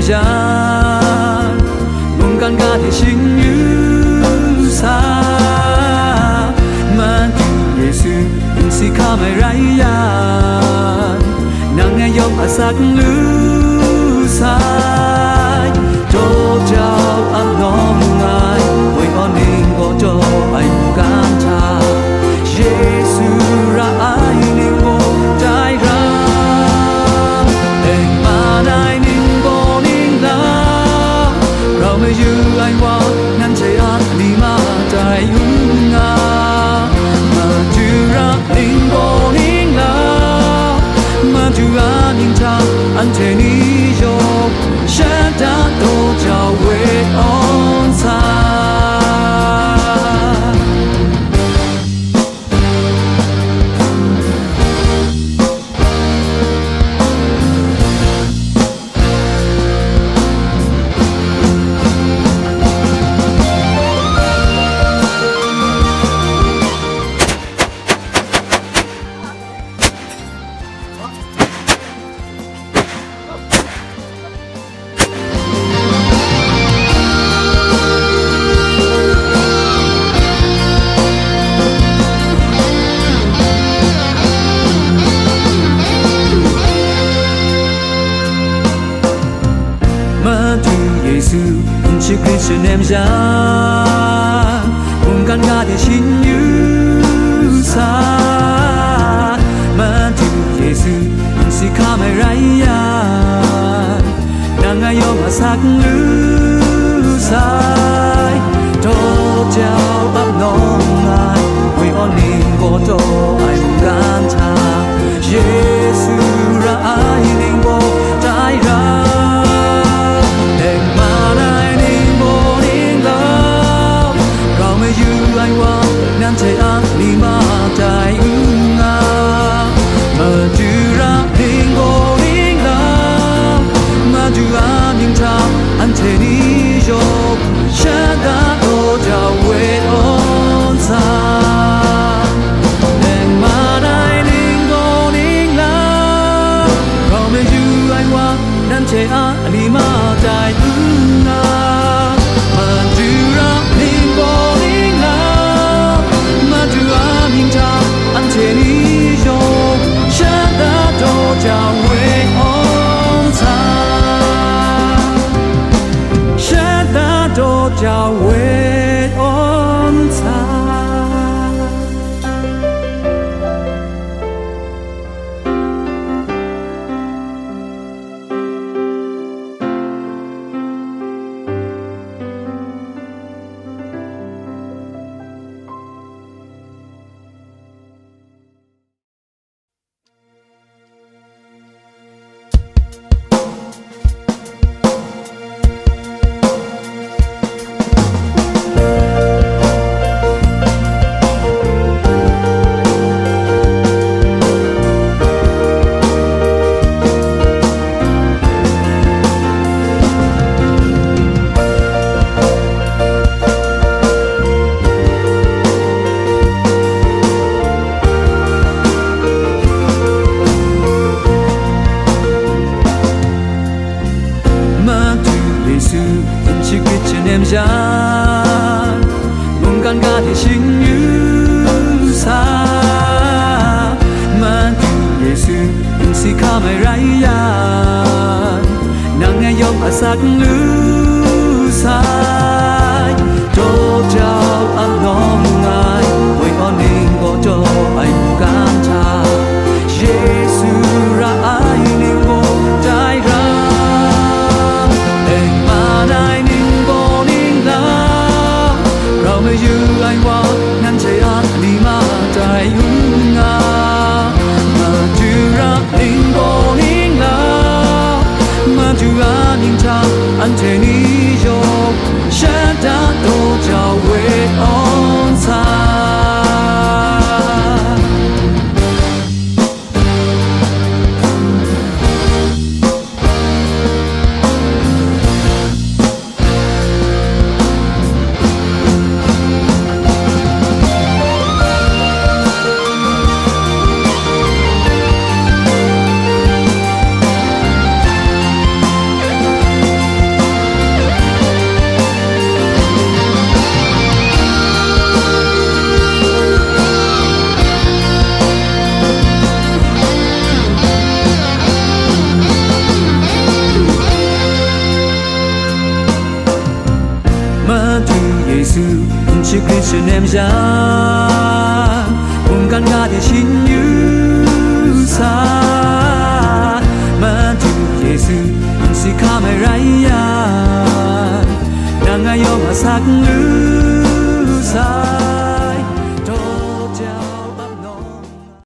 gian mong can ca thì xin như xa mà tu Giêsu si kha mai rai ya nang nghe yom asak lu sai cho chào ăn ngon ngai với con ninh có cho anh can cha Giêsu ra ai ninh vô trái ra em mà nay ninh vô ninh la rau mây dư anh qua ngăn chạy ăn đi mà trái ung nga mà chưa ra ninh vô ninh la mà chưa ăn ninh cha anh chạy đi vô sẽ đã tô chào quê on xa Giêsu chỉ Christ em ra cùng can ca để xin như xa mà tu Giêsu chỉ kha mai rai ya đang ngay yom mà sắc lư sai cho chào ấp nong ngai vì on ninh có cho anh can cha Giêsu ra ai ninh vô trái ra ngăn chạy ăn đi mà trái ung nga mà chưa ra đình vô đình la mà chưa ăn những cha ăn chạy đi vô sẽ đã tô chào quê on xa đèn mà đại đình vô đình la rồi mới chưa anh qua ngăn chạy ăn đi mà trái ung nga mà chưa ra đình vô đình la anh chạy đi vô sẽ đã tô chào quê on xa sẽ đã tô chào quê on xa. Gian mong can ca thì xin như xa mà tu Giêsu si kha mai rai ya nang nghe yom asak lu sai cho chào ăn ngon ngai với con ninh có cho anh can cha Giêsu ra ai ninh vô trái ra em mà nay mới dư anh qua ngăn chạy ăn đi mà trái ung nga mà chưa ra ninh vô ninh la mà chưa ăn ninh cha anh chạy biết sự em ra cùng căn ga để xin như xa mà tu Giêsu si kha mai raya nang ayo masak lu sa